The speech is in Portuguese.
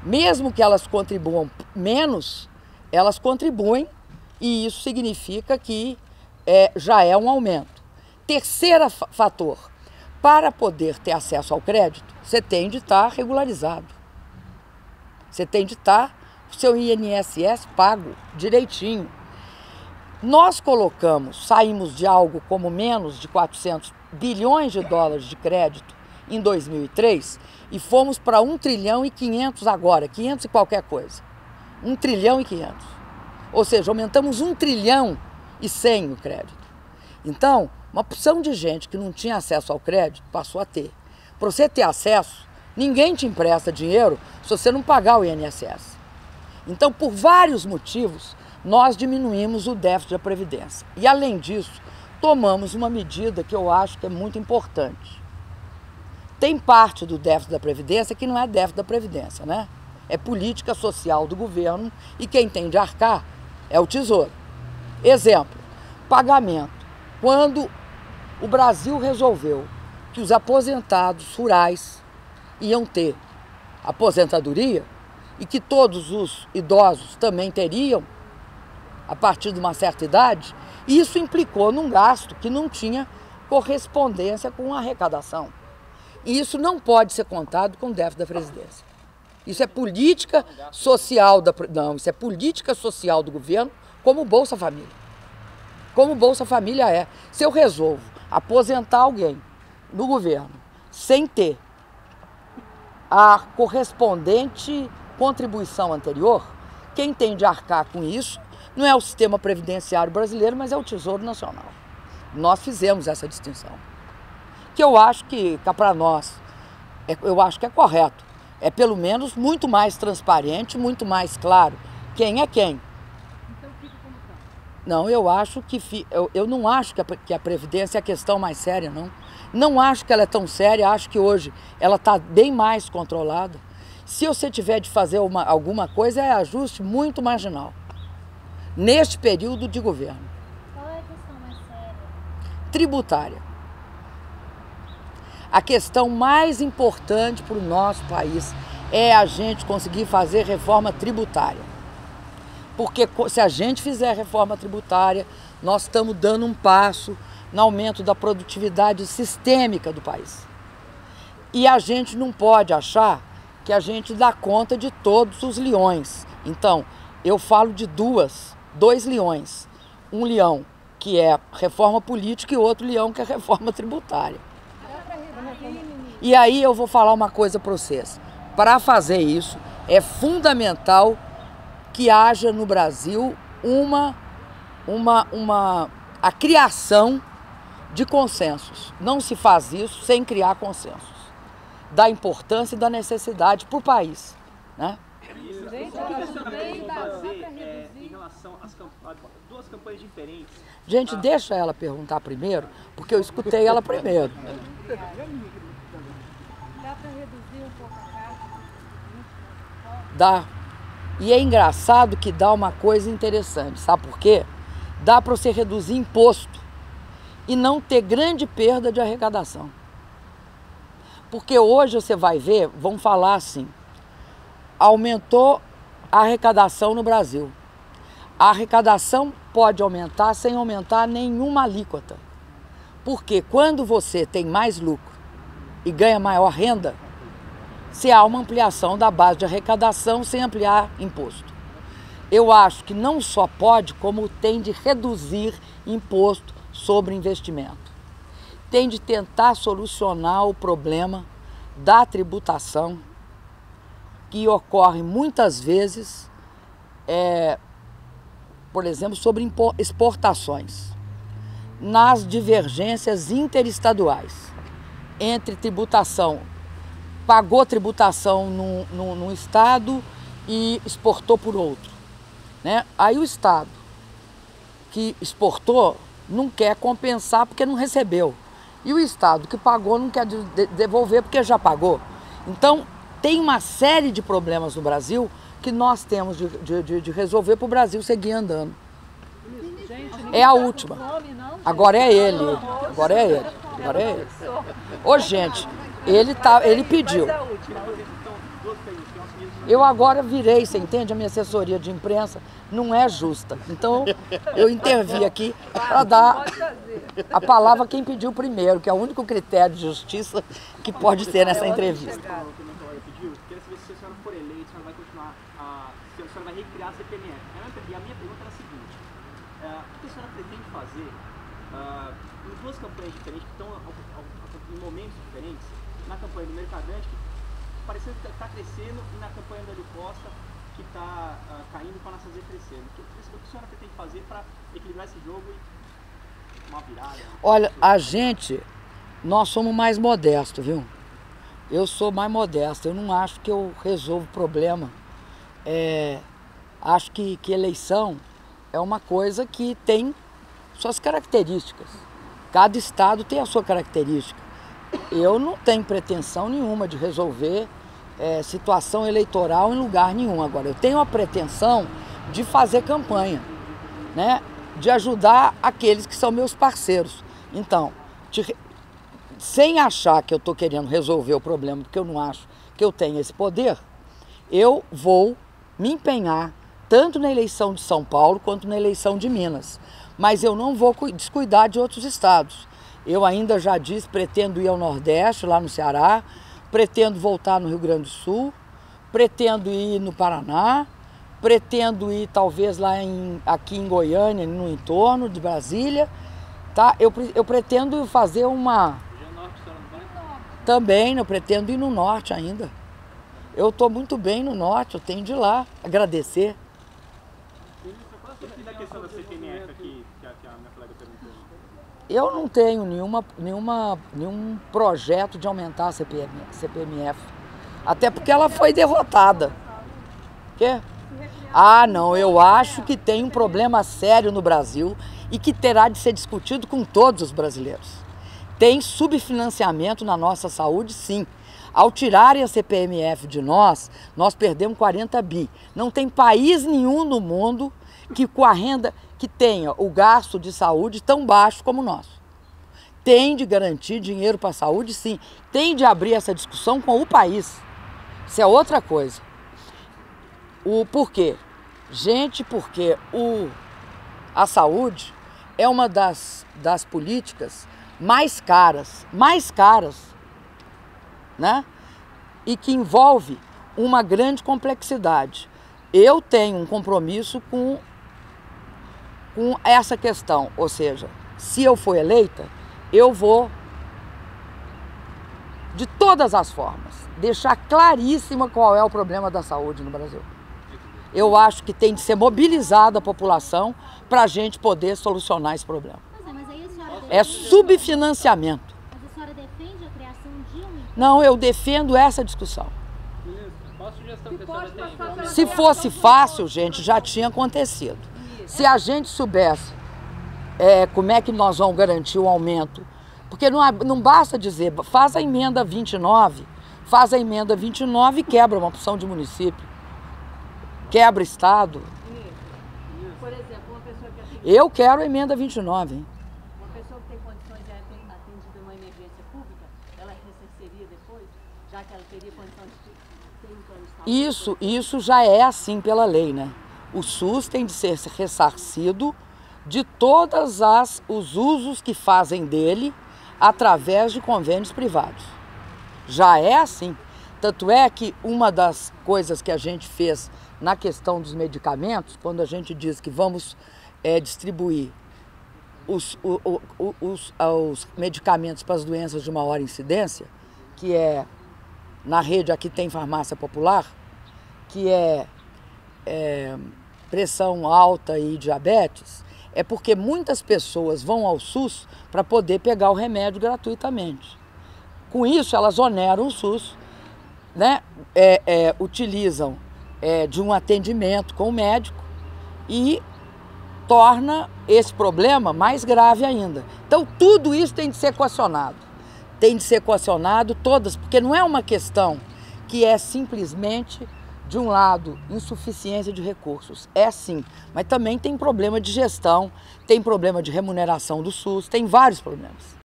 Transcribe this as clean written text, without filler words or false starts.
Mesmo que elas contribuam menos, elas contribuem e isso significa que já é um aumento. Terceiro fator, para poder ter acesso ao crédito, você tem de estar regularizado. Você tem de estar o seu INSS pago direitinho. Nós saímos de algo como menos de 400 bilhões de dólares de crédito em 2003 e fomos para 1 trilhão e 500 agora, 500 e qualquer coisa. 1 trilhão e 500. Ou seja, aumentamos 1 trilhão e 100 o crédito. Então, uma porção de gente que não tinha acesso ao crédito passou a ter. Para você ter acesso, ninguém te empresta dinheiro se você não pagar o INSS. Então, por vários motivos, nós diminuímos o déficit da Previdência. E, além disso, tomamos uma medida que eu acho que é muito importante. Tem parte do déficit da Previdência que não é déficit da Previdência, né? É política social do governo e quem tem de arcar é o Tesouro. Exemplo, pagamento. Quando o Brasil resolveu que os aposentados rurais iam ter aposentadoria e que todos os idosos também teriam, a partir de uma certa idade, isso implicou num gasto que não tinha correspondência com a arrecadação. E isso não pode ser contado com o déficit da Previdência. Isso é política social isso é política social do governo, como o Bolsa Família. Como o Bolsa Família é. Se eu resolvo aposentar alguém no governo sem ter a correspondente contribuição anterior, quem tem de arcar com isso não é o sistema previdenciário brasileiro, mas é o Tesouro Nacional. Nós fizemos essa distinção. Que eu acho que para nós, eu acho que é correto. É pelo menos muito mais transparente, muito mais claro quem é quem. Então fica como tá? Não, eu acho que eu não acho que a Previdência é a questão mais séria, não. Não acho que ela é tão séria, acho que hoje ela está bem mais controlada. Se você tiver de fazer alguma coisa, é ajuste muito marginal. Neste período de governo. Qual é a questão mais séria? Tributária. A questão mais importante para o nosso país é a gente conseguir fazer reforma tributária. Porque se a gente fizer reforma tributária, nós estamos dando um passo no aumento da produtividade sistêmica do país. E a gente não pode achar que a gente dá conta de todos os leões. Então, eu falo de dois leões. Um leão que é reforma política e outro leão que é reforma tributária. E aí eu vou falar uma coisa para vocês. Para fazer isso, é fundamental que haja no Brasil a criação de consensos. Não se faz isso sem criar consensos. Da importância e da necessidade para o país, né? Em relação às duas campanhas diferentes. Gente, deixa ela perguntar primeiro, porque eu escutei ela primeiro. Dá para reduzir um pouco a carga? Dá. E é engraçado que dá uma coisa interessante, sabe por quê? Dá para você reduzir imposto e não ter grande perda de arrecadação. Porque hoje você vai ver, vão falar assim, aumentou a arrecadação no Brasil. A arrecadação pode aumentar sem aumentar nenhuma alíquota. Porque quando você tem mais lucro e ganha maior renda, se há uma ampliação da base de arrecadação sem ampliar imposto. Eu acho que não só pode, como tem de reduzir imposto sobre investimento. Tem de tentar solucionar o problema da tributação, que ocorre muitas vezes, por exemplo, sobre exportações, nas divergências interestaduais, entre tributação, pagou tributação num estado e exportou por outro, né? Aí o estado que exportou não quer compensar porque não recebeu. E o estado que pagou não quer devolver porque já pagou. Então, tem uma série de problemas no Brasil que nós temos de resolver para o Brasil seguir andando. É a última. Agora é ele. Agora é ele. Agora é ele. Ô, gente, ele pediu. Então, duas perguntas. Eu agora virei, você entende? A minha assessoria de imprensa não é justa. Então, eu intervi aqui para dar a palavra a quem pediu primeiro, que é o único critério de justiça que pode ter nessa entrevista. Queria saber se a senhora for eleita, a senhora vai continuar se a senhora vai recriar a CPMF. E a minha pergunta era a seguinte: o que a senhora pretende fazer em duas campanhas diferentes, que estão em momentos diferentes, na campanha do Mercadante, que parecendo que está crescendo, e na campanha do Hélio Costa, que está caindo para a Nossa Z crescendo. O que a senhora pretende fazer para equilibrar esse jogo e uma virada? Olha, nós somos mais modestos, viu? Eu sou mais modesto, eu não acho que eu resolvo o problema. Acho que eleição é uma coisa que tem suas características. Cada estado tem a sua característica. Eu não tenho pretensão nenhuma de resolver situação eleitoral em lugar nenhum. Agora, eu tenho a pretensão de fazer campanha, né? De ajudar aqueles que são meus parceiros. Então, sem achar que eu estou querendo resolver o problema, porque eu não acho que eu tenho esse poder, eu vou me empenhar tanto na eleição de São Paulo quanto na eleição de Minas. Mas eu não vou descuidar de outros estados. Eu ainda já disse, pretendo ir ao Nordeste, lá no Ceará, pretendo voltar no Rio Grande do Sul, pretendo ir no Paraná, pretendo ir talvez lá aqui em Goiânia, no entorno de Brasília. Tá? Eu pretendo fazer uma... Também, eu pretendo ir no Norte ainda. Eu estou muito bem no Norte, eu tenho de ir lá agradecer. E da questão da CPMF aqui, que a minha colega perguntou? Eu não tenho nenhum projeto de aumentar a CPMF. Até porque ela foi derrotada. Quê? Não, eu acho que tem um problema sério no Brasil e que terá de ser discutido com todos os brasileiros. Tem subfinanciamento na nossa saúde, sim. Ao tirarem a CPMF de nós perdemos 40 bi. Não tem país nenhum no mundo que com a renda que tenha o gasto de saúde tão baixo como o nosso. Tem de garantir dinheiro para a saúde, sim. Tem de abrir essa discussão com o país. Isso é outra coisa. O porquê? Gente, porque a saúde é uma das políticas mais caras, né? E que envolve uma grande complexidade. Eu tenho um compromisso com essa questão, ou seja, se eu for eleita, eu vou, de todas as formas, deixar claríssima qual é o problema da saúde no Brasil. Eu acho que tem de ser mobilizada a população para a gente poder solucionar esse problema. Mas aí a senhora É subfinanciamento. Mas a senhora defende a criação de um... Não, eu defendo essa discussão. Qual a sugestão que a senhora tem? Se fosse fácil, gente, já tinha acontecido. Se a gente soubesse como é que nós vamos garantir o aumento, porque não basta dizer, faz a emenda 29 e quebra uma opção de município, quebra estado. Por exemplo, uma pessoa que Eu quero a emenda 29, hein? uma pessoa que tem condições de ser atendida numa emergência pública, ela ressarceria depois, já que ela teria condições de ter um plano de saúde? Isso já é assim pela lei, né? O SUS tem de ser ressarcido de todos os usos que fazem dele através de convênios privados. Já é assim. Tanto é que uma das coisas que a gente fez na questão dos medicamentos, quando a gente diz que vamos distribuir os medicamentos para as doenças de maior incidência, que é na rede aqui tem farmácia popular, que é pressão alta e diabetes, é porque muitas pessoas vão ao SUS para poder pegar o remédio gratuitamente. Com isso, elas oneram o SUS, né? Utilizam de um atendimento com o médico e torna esse problema mais grave ainda. Então, tudo isso tem de ser equacionado. Tem de ser equacionado todas, porque não é uma questão que é simplesmente, de um lado, insuficiência de recursos. É sim, mas também tem problema de gestão, tem problema de remuneração do SUS, tem vários problemas.